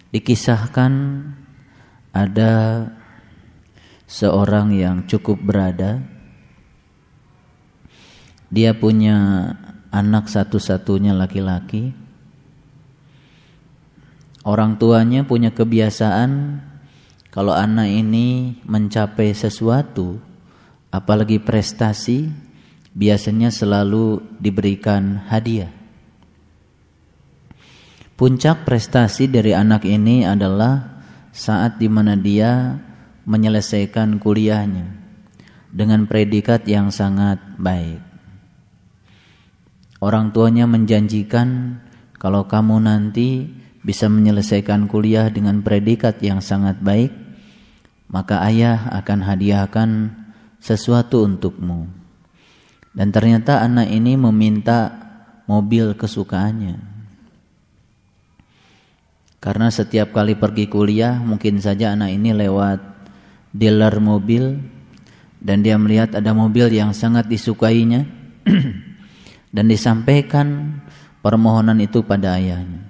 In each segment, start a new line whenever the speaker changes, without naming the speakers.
Dikisahkan ada seorang yang cukup berada. Dia punya anak satu-satunya laki-laki. Orang tuanya punya kebiasaan kalau anak ini mencapai sesuatu, apalagi prestasi, biasanya selalu diberikan hadiah. Puncak prestasi dari anak ini adalah saat di mana dia menyelesaikan kuliahnya dengan predikat yang sangat baik. Orang tuanya menjanjikan kalau kamu nanti bisa menyelesaikan kuliah dengan predikat yang sangat baik, maka ayah akan hadiahkan sesuatu untukmu. Dan ternyata anak ini meminta mobil kesukaannya. Karena setiap kali pergi kuliah, mungkin saja anak ini lewat dealer mobil dan dia melihat ada mobil yang sangat disukainya dan disampaikan permohonan itu pada ayahnya.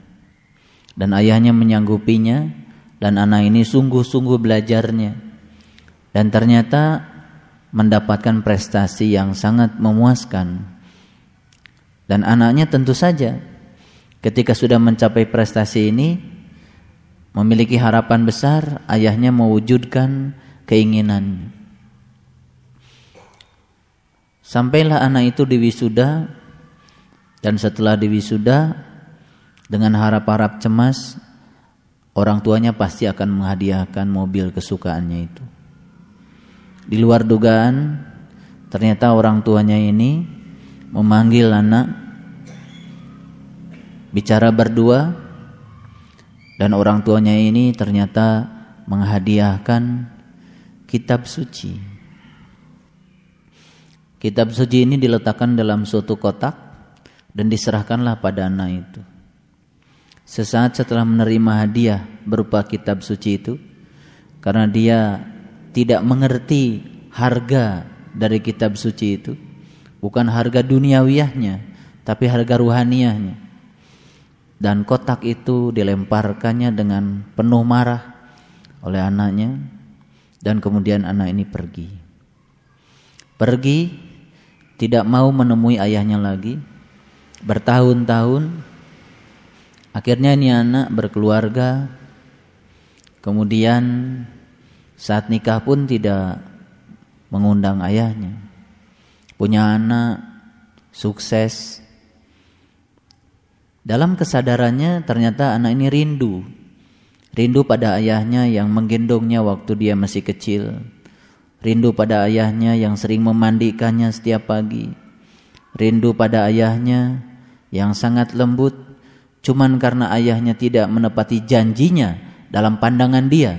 Dan ayahnya menyanggupinya dan anak ini sungguh-sungguh belajarnya dan ternyata mendapatkan prestasi yang sangat memuaskan. Dan anaknya tentu saja ketika sudah mencapai prestasi ini memiliki harapan besar ayahnya mewujudkan keinginannya. Sampailah anak itu diwisuda, dan setelah diwisuda dengan harap-harap cemas, orang tuanya pasti akan menghadiahkan mobil kesukaannya itu. Di luar dugaan, ternyata orang tuanya ini memanggil anak, bicara berdua, dan orang tuanya ini ternyata menghadiahkan kitab suci. Kitab suci ini diletakkan dalam suatu kotak dan diserahkanlah pada anak itu. Sesaat setelah menerima hadiah berupa kitab suci itu, karena dia tidak mengerti harga dari kitab suci itu, bukan harga duniawiyahnya, tapi harga ruhaniyahnya. Dan kotak itu dilemparkannya dengan penuh marah oleh anaknya, dan kemudian anak ini pergi. Tidak mau menemui ayahnya lagi, bertahun-tahun. Akhirnya ini anak berkeluarga, kemudian saat nikah pun tidak mengundang ayahnya. Punya anak, sukses. Dalam kesadarannya ternyata anak ini rindu pada ayahnya yang menggendongnya waktu dia masih kecil, rindu pada ayahnya yang sering memandikannya setiap pagi, rindu pada ayahnya yang sangat lembut. Cuman karena ayahnya tidak menepati janjinya dalam pandangan dia,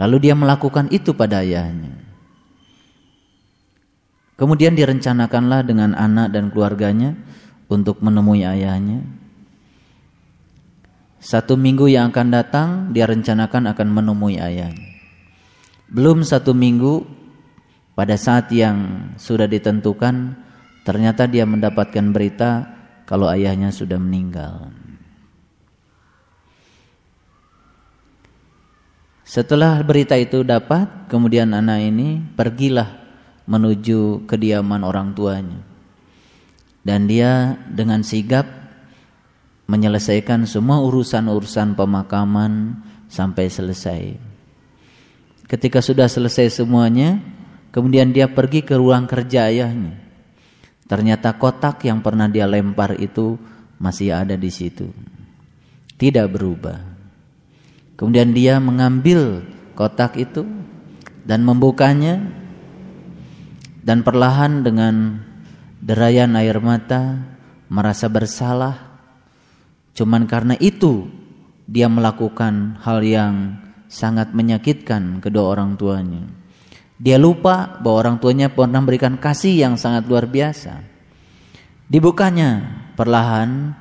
lalu dia melakukan itu pada ayahnya. Kemudian direncanakanlah dengan anak dan keluarganya untuk menemui ayahnya. 1 minggu yang akan datang dia rencanakan akan menemui ayahnya. Belum 1 minggu, pada saat yang sudah ditentukan, ternyata dia mendapatkan berita kalau ayahnya sudah meninggal. Setelah berita itu dapat, kemudian anak ini pergilah menuju kediaman orang tuanya. Dan dia dengan sigap menyelesaikan semua urusan-urusan pemakaman sampai selesai. Ketika sudah selesai semuanya, kemudian dia pergi ke ruang kerja ayahnya. Ternyata kotak yang pernah dia lempar itu masih ada di situ, tidak berubah. Kemudian dia mengambil kotak itu dan membukanya, dan perlahan dengan derayan air mata merasa bersalah. Cuman karena itu dia melakukan hal yang sangat menyakitkan kedua orang tuanya. Dia lupa bahwa orang tuanya pernah memberikan kasih yang sangat luar biasa. Dibukanya perlahan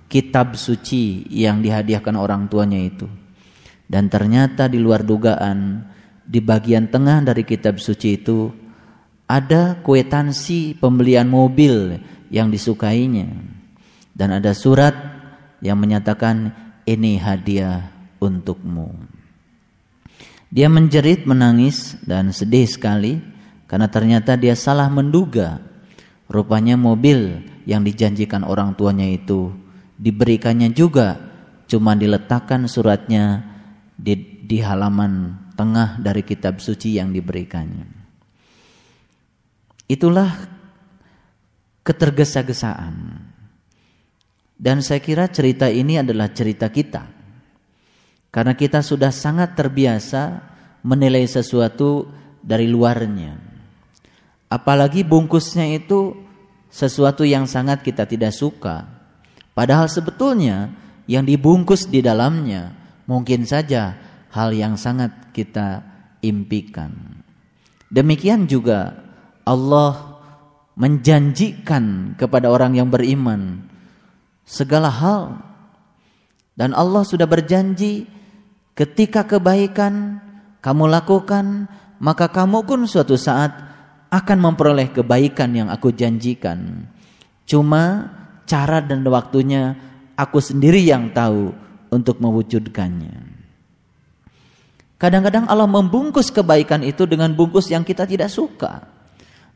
kitab suci yang dihadiahkan orang tuanya itu. Dan ternyata di luar dugaan, di bagian tengah dari kitab suci itu ada kwitansi pembelian mobil yang disukainya. Dan ada surat yang menyatakan ini hadiah untukmu. Dia menjerit, menangis dan sedih sekali karena ternyata dia salah menduga. Rupanya mobil yang dijanjikan orang tuanya itu diberikannya juga, cuma diletakkan suratnya di halaman tengah dari kitab suci yang diberikannya. Itulah ketergesa-gesaan. Dan saya kira cerita ini adalah cerita kita. Karena kita sudah sangat terbiasa menilai sesuatu dari luarnya. Apalagi bungkusnya itu sesuatu yang sangat kita tidak suka. Padahal sebetulnya yang dibungkus di dalamnya mungkin saja hal yang sangat kita impikan. Demikian juga Allah menjanjikan kepada orang yang beriman segala hal. Dan Allah sudah berjanji, ketika kebaikan kamu lakukan, maka kamu pun suatu saat akan memperoleh kebaikan yang aku janjikan. Cuma cara dan waktunya aku sendiri yang tahu untuk mewujudkannya. Kadang-kadang Allah membungkus kebaikan itu dengan bungkus yang kita tidak suka.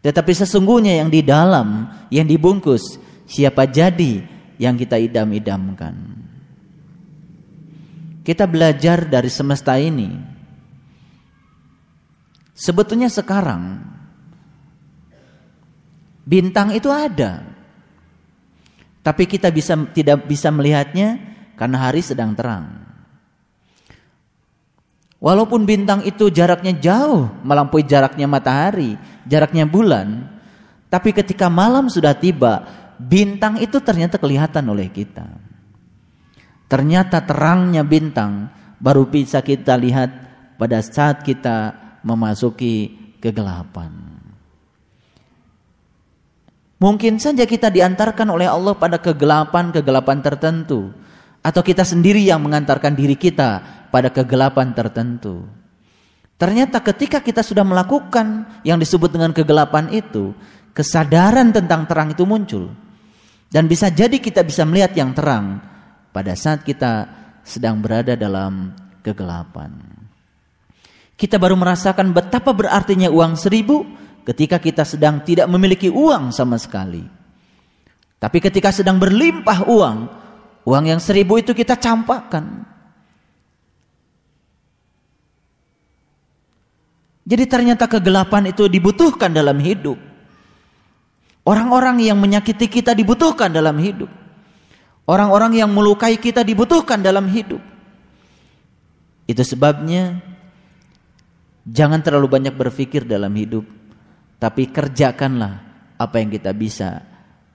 Tetapi sesungguhnya yang di dalam, yang dibungkus, siapa jadi yang kita idam-idamkan. Kita belajar dari semesta ini. Sebetulnya sekarang bintang itu ada, tapi kita tidak bisa melihatnya karena hari sedang terang. Walaupun bintang itu jaraknya jauh melampaui jaraknya matahari, jaraknya bulan, tapi ketika malam sudah tiba, bintang itu ternyata kelihatan oleh kita. Ternyata terangnya bintang baru bisa kita lihat pada saat kita memasuki kegelapan. Mungkin saja kita diantarkan oleh Allah pada kegelapan tertentu, atau kita sendiri yang mengantarkan diri kita pada kegelapan tertentu. Ternyata ketika kita sudah melakukan yang disebut dengan kegelapan itu, kesadaran tentang terang itu muncul. Dan bisa jadi kita bisa melihat yang terang pada saat kita sedang berada dalam kegelapan. Kita baru merasakan betapa berartinya uang 1.000 ketika kita sedang tidak memiliki uang sama sekali. Tapi ketika sedang berlimpah uang yang 1.000 itu kita campakkan. Jadi ternyata kegelapan itu dibutuhkan dalam hidup. Orang-orang yang menyakiti kita dibutuhkan dalam hidup. Orang-orang yang melukai kita dibutuhkan dalam hidup. Itu sebabnya jangan terlalu banyak berpikir dalam hidup, tapi kerjakanlah apa yang kita bisa.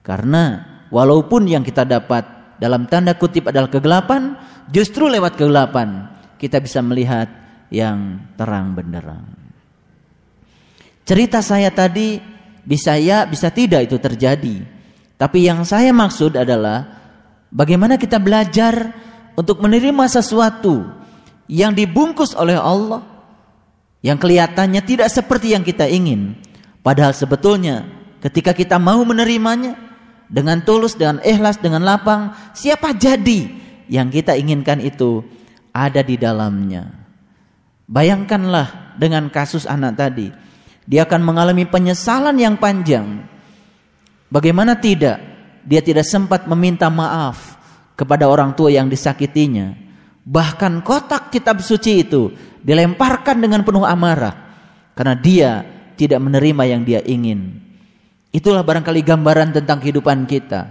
Karena walaupun yang kita dapat dalam tanda kutip adalah kegelapan, justru lewat kegelapan kita bisa melihat yang terang benderang. Cerita saya tadi bisa ya, bisa tidak itu terjadi. Tapi yang saya maksud adalah bagaimana kita belajar untuk menerima sesuatu yang dibungkus oleh Allah, yang kelihatannya tidak seperti yang kita ingin. Padahal sebetulnya ketika kita mau menerimanya dengan tulus, dengan ikhlas, dengan lapang, siapa jadi yang kita inginkan itu ada di dalamnya. Bayangkanlah dengan kasus anak tadi. Dia akan mengalami penyesalan yang panjang. Bagaimana tidak? Dia tidak sempat meminta maaf kepada orang tua yang disakitinya. Bahkan kotak kitab suci itu dilemparkan dengan penuh amarah karena dia tidak menerima yang dia ingin. Itulah barangkali gambaran tentang kehidupan kita.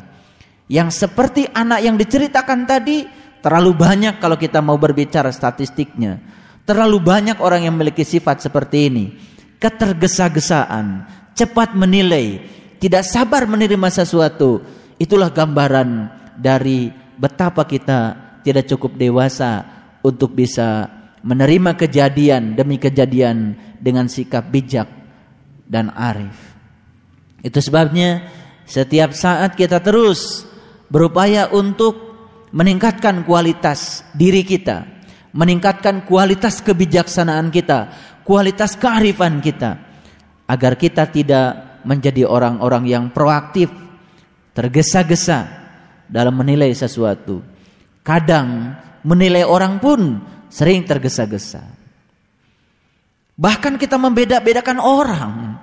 Yang seperti anak yang diceritakan tadi, terlalu banyak kalau kita mau berbicara statistiknya. Terlalu banyak orang yang memiliki sifat seperti ini. Ketergesa-gesaan, cepat menilai, tidak sabar menerima sesuatu. Itulah gambaran dari betapa kita tidak cukup dewasa untuk bisa menerima kejadian demi kejadian dengan sikap bijak dan arif. Itu sebabnya setiap saat kita terus berupaya untuk meningkatkan kualitas diri kita, meningkatkan kualitas kebijaksanaan kita, kualitas kearifan kita, agar kita tidak menjadi orang-orang yang proaktif, tergesa-gesa dalam menilai sesuatu. Kadang menilai orang pun sering tergesa-gesa. Bahkan kita membeda-bedakan orang.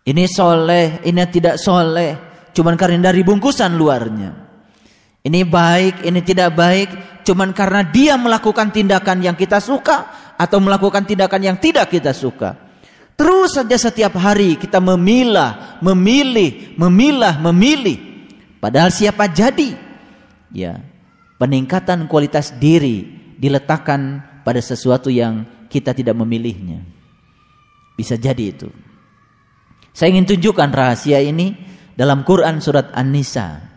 Ini soleh, ini tidak soleh, cuman karena dari bungkusan luarnya. Ini baik, ini tidak baik, cuman karena dia melakukan tindakan yang kita suka atau melakukan tindakan yang tidak kita suka. Terus saja setiap hari kita memilih. Padahal siapa jadi? Ya, peningkatan kualitas diri diletakkan pada sesuatu yang kita tidak memilihnya. Bisa jadi itu. Saya ingin tunjukkan rahasia ini dalam Quran surat An-Nisa.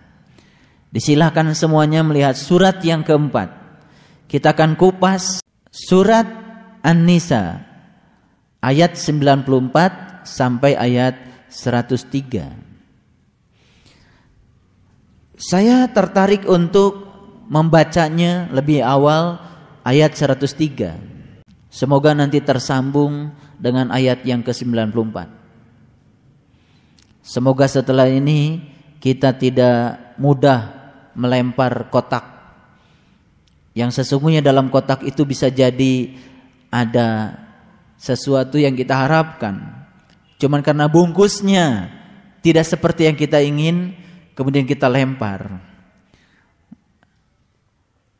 Disilahkan semuanya melihat surat yang keempat. Kita akan kupas surat An-Nisa ayat 94 sampai ayat 103. Saya tertarik untuk membacanya lebih awal ayat 103. Semoga nanti tersambung dengan ayat yang ke-94. Semoga setelah ini kita tidak mudah melempar kotak. Yang sesungguhnya dalam kotak itu bisa jadi ada sesuatu yang kita harapkan. Cuman karena bungkusnya tidak seperti yang kita ingin, kemudian kita lempar.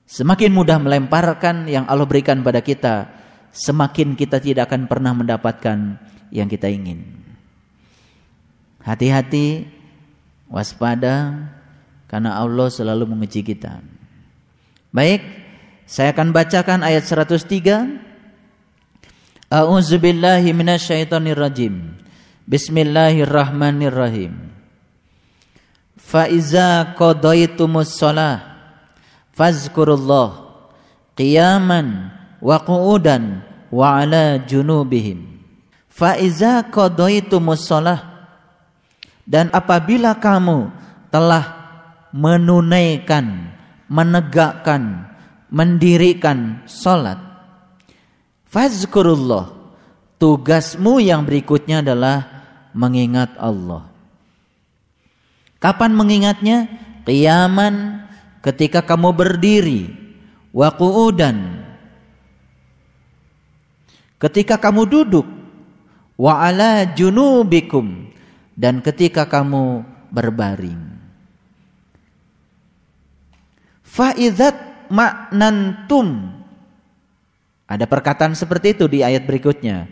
Semakin mudah melemparkan yang Allah berikan pada kita, semakin kita tidak akan pernah mendapatkan yang kita ingin. Hati-hati, waspada, karena Allah selalu menguji kita. Baik, saya akan bacakan ayat 103. A'udzubillahi minasyaitonirrajim. Bismillahirrahmanirrahim. Fa iza qadaitumus shalah fazkurullah qiyaman wa qu'udan wa ala junubihim. Fa iza qadaitumus shalah, dan apabila kamu telah menunaikan, menegakkan, mendirikan salat, fazkurullah, tugasmu yang berikutnya adalah mengingat Allah. Kapan mengingatnya? Qiyaman, ketika kamu berdiri, wa qu'udan, ketika kamu duduk, wa ala junubikum, dan ketika kamu berbaring. Fa'idzat ma'nantum, ada perkataan seperti itu di ayat berikutnya.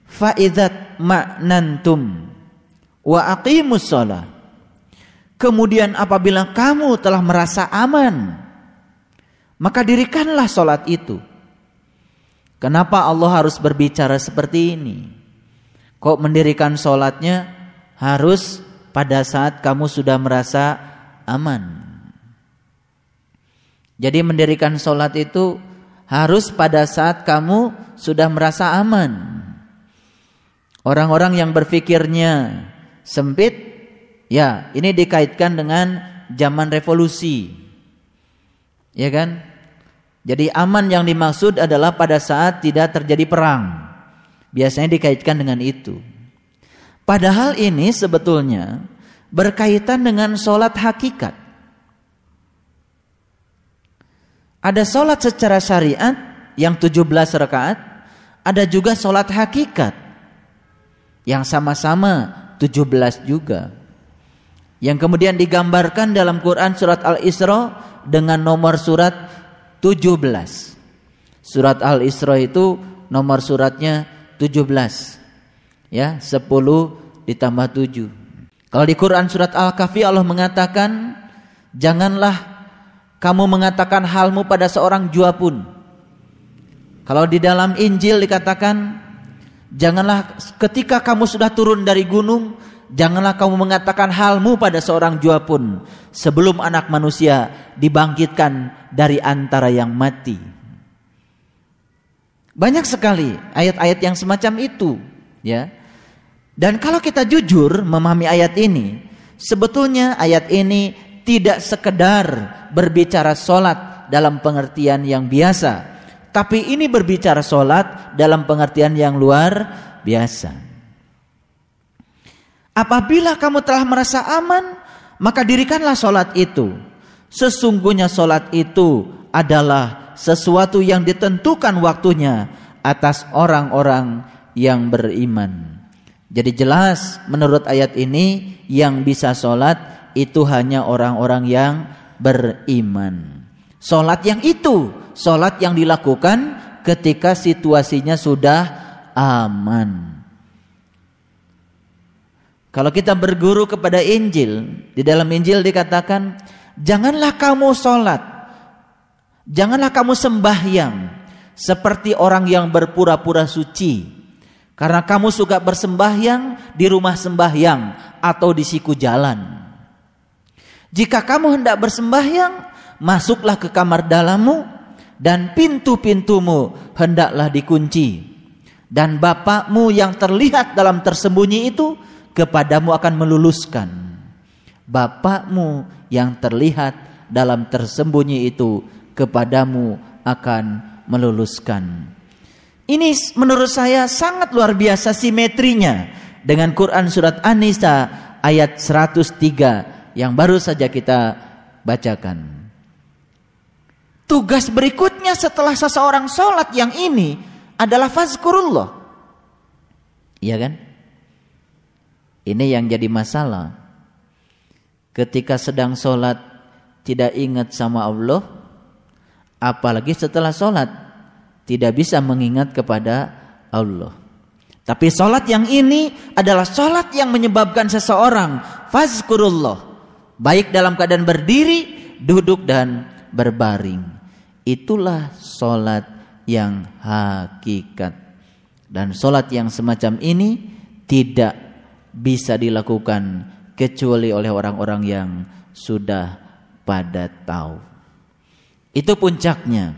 Fa'idzat ma'nantum wa aqimus shalah, kemudian apabila kamu telah merasa aman, maka dirikanlah salat itu. Kenapa Allah harus berbicara seperti ini? Kok mendirikan salatnya harus pada saat kamu sudah merasa aman? Jadi mendirikan salat itu harus pada saat kamu sudah merasa aman. Orang-orang yang berpikirnya sempit, ya ini dikaitkan dengan zaman revolusi, ya kan? Jadi aman yang dimaksud adalah pada saat tidak terjadi perang. Biasanya dikaitkan dengan itu. Padahal ini sebetulnya berkaitan dengan salat hakikat. Ada salat secara syariat yang 17 rakaat, ada juga salat hakikat yang sama-sama 17 juga. Yang kemudian digambarkan dalam Quran surat Al-Isra dengan nomor surat 17. Surat Al-Isra itu nomor suratnya 17. Ya, 10 ditambah 7. Kalau di Quran surat Al-Kahfi Allah mengatakan, janganlah kamu mengatakan halmu pada seorang jua pun. Kalau di dalam Injil dikatakan, janganlah ketika kamu sudah turun dari gunung, janganlah kamu mengatakan halmu pada seorang jua pun sebelum anak manusia dibangkitkan dari antara yang mati. Banyak sekali ayat-ayat yang semacam itu, ya. Dan kalau kita jujur memahami ayat ini, sebetulnya ayat ini tidak sekedar berbicara solat dalam pengertian yang biasa, tapi ini berbicara solat dalam pengertian yang luar biasa. Apabila kamu telah merasa aman, maka dirikanlah solat itu. Sesungguhnya solat itu adalah sesuatu yang ditentukan waktunya atas orang-orang yang beriman. Jadi jelas menurut ayat ini yang bisa sholat itu hanya orang-orang yang beriman. Sholat yang dilakukan ketika situasinya sudah aman. Kalau kita berguru kepada Injil, di dalam Injil dikatakan, janganlah kamu sholat, janganlah kamu sembahyang seperti orang yang berpura-pura suci, karena kamu suka bersembahyang di rumah sembahyang atau di siku jalan. Jika kamu hendak bersembahyang, masuklah ke kamar dalammu dan pintu-pintumu hendaklah dikunci, dan Bapakmu yang terlihat dalam tersembunyi itu kepadamu akan meluluskan. Bapakmu yang terlihat dalam tersembunyi itu kepadamu akan meluluskan. Ini menurut saya sangat luar biasa simetrinya dengan Quran surat An-Nisa ayat 103 yang baru saja kita bacakan. Tugas berikutnya setelah seseorang sholat yang ini adalah fazkurullah. Iya kan? Ini yang jadi masalah. Ketika sedang sholat tidak ingat sama Allah, apalagi setelah sholat tidak bisa mengingat kepada Allah. Tapi sholat yang ini adalah sholat yang menyebabkan seseorang fazkurullah, baik dalam keadaan berdiri, duduk dan berbaring. Itulah sholat yang hakikat. Dan sholat yang semacam ini tidak bisa dilakukan kecuali oleh orang-orang yang sudah pada tahu. Itu puncaknya.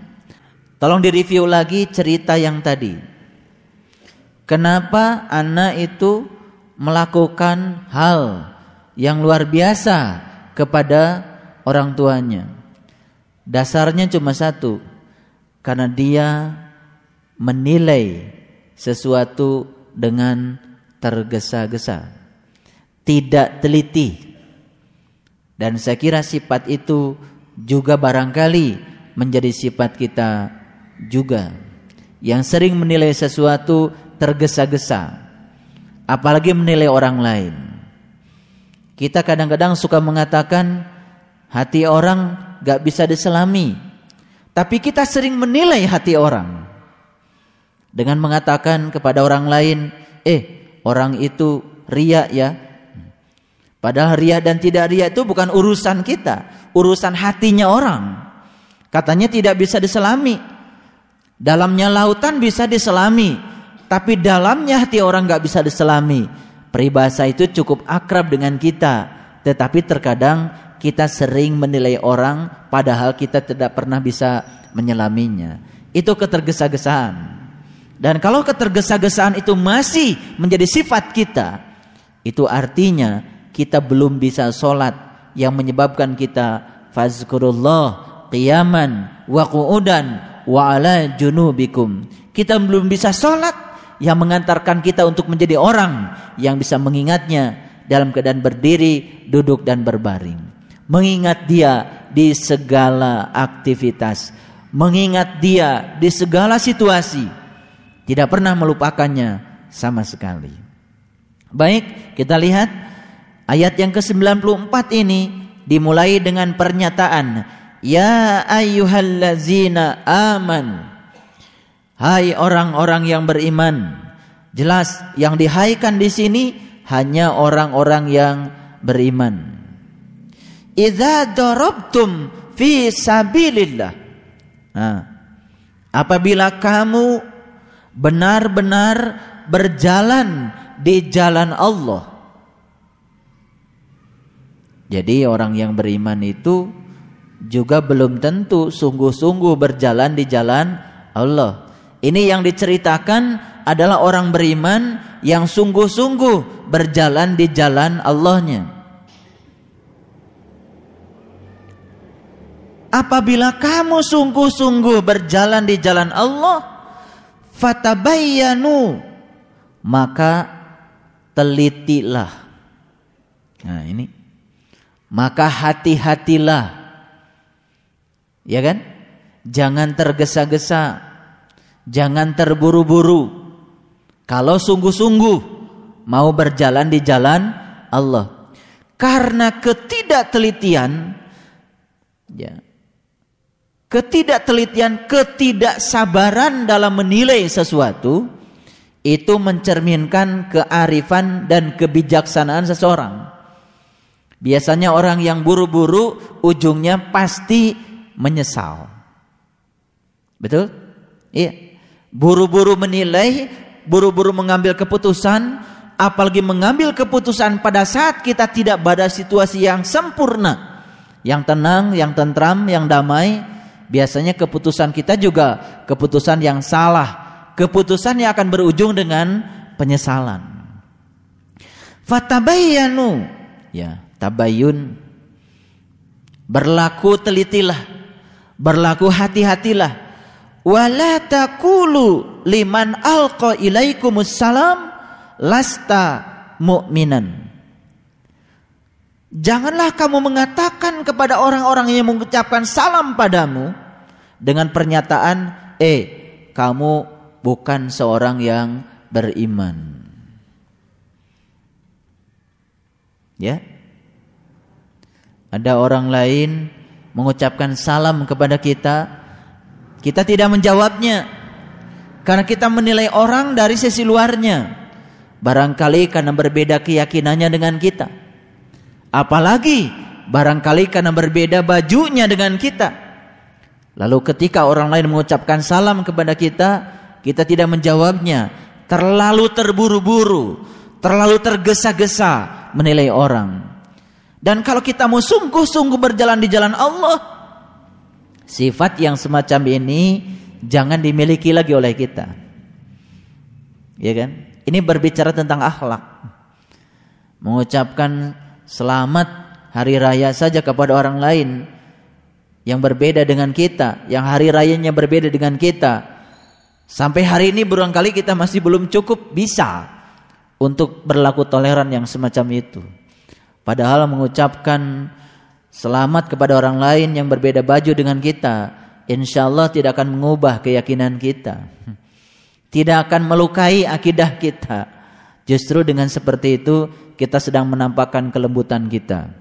Tolong direview lagi cerita yang tadi. Kenapa anak itu melakukan hal yang luar biasa kepada orang tuanya? Dasarnya cuma satu, karena dia menilai sesuatu dengan tergesa-gesa, tidak teliti. Dan saya kira sifat itu juga barangkali menjadi sifat kita juga, yang sering menilai sesuatu tergesa-gesa, apalagi menilai orang lain. Kita kadang-kadang suka mengatakan hati orang gak bisa diselami, tapi kita sering menilai hati orang dengan mengatakan kepada orang lain, orang itu riya ya. Padahal riya dan tidak riya itu bukan urusan kita, urusan hatinya orang. Katanya tidak bisa diselami. Dalamnya lautan bisa diselami, tapi dalamnya hati orang gak bisa diselami. Peribahasa itu cukup akrab dengan kita, tetapi terkadang kita sering menilai orang padahal kita tidak pernah bisa menyelaminya. Itu ketergesa-gesaan. Dan kalau ketergesa-gesaan itu masih menjadi sifat kita, itu artinya kita belum bisa sholat yang menyebabkan kita fazkurullah qiyaman wa qu'udan wa ala junubikum. Kita belum bisa sholat yang mengantarkan kita untuk menjadi orang yang bisa mengingatnya dalam keadaan berdiri, duduk dan berbaring. Mengingat dia di segala aktivitas, mengingat dia di segala situasi, tidak pernah melupakannya sama sekali. Baik, kita lihat ayat yang ke-94 ini dimulai dengan pernyataan ya ayyuhallazina aman. Hai orang-orang yang beriman. Jelas yang dihaikan di sini hanya orang-orang yang beriman. Idza darabtum fi sabilillah. Apabila kamu benar-benar berjalan di jalan Allah. Jadi orang yang beriman itu juga belum tentu sungguh-sungguh berjalan di jalan Allah. Ini yang diceritakan adalah orang beriman yang sungguh-sungguh berjalan di jalan Allahnya. Apabila kamu sungguh-sungguh berjalan di jalan Allah, fatabayyanu, maka telitilah. Nah ini, maka hati-hatilah, ya kan? jangan tergesa-gesa, jangan terburu-buru. Kalau sungguh-sungguh mau berjalan di jalan Allah. Karena ketidaktelitian, ya, ketidaksabaran dalam menilai sesuatu itu mencerminkan kearifan dan kebijaksanaan seseorang. Biasanya orang yang buru-buru ujungnya pasti menyesal. Betul? Iya. Buru-buru menilai, buru-buru mengambil keputusan, apalagi mengambil keputusan pada saat kita tidak pada situasi yang sempurna, yang tenang, yang tentram, yang damai. Biasanya keputusan kita juga keputusan yang salah, keputusan yang akan berujung dengan penyesalan. Fatabayyanu, ya, tabayyun, berlaku telitilah, berlaku hati-hatilah. Wala taqulu liman alqa ilaikumus salam lasta mu'minan. Janganlah kamu mengatakan kepada orang-orang yang mengucapkan salam padamu dengan pernyataan, kamu bukan seorang yang beriman. Ya. Ada orang lain mengucapkan salam kepada kita, kita tidak menjawabnya karena kita menilai orang dari sisi luarnya. Barangkali karena berbeda keyakinannya dengan kita. Apalagi barangkali karena berbeda bajunya dengan kita. Lalu ketika orang lain mengucapkan salam kepada kita, kita tidak menjawabnya. Terlalu terburu-buru, terlalu tergesa-gesa menilai orang. Dan kalau kita mau sungguh-sungguh berjalan di jalan Allah, sifat yang semacam ini jangan dimiliki lagi oleh kita. Ya kan? Ini berbicara tentang akhlak. Mengucapkan selamat hari raya saja kepada orang lain yang berbeda dengan kita, yang hari rayanya berbeda dengan kita. Sampai hari ini barangkali kita masih belum cukup bisa untuk berlaku toleran yang semacam itu. Padahal mengucapkan selamat kepada orang lain yang berbeda baju dengan kita, insya Allah tidak akan mengubah keyakinan kita, tidak akan melukai akidah kita. Justru dengan seperti itu kita sedang menampakkan kelembutan kita.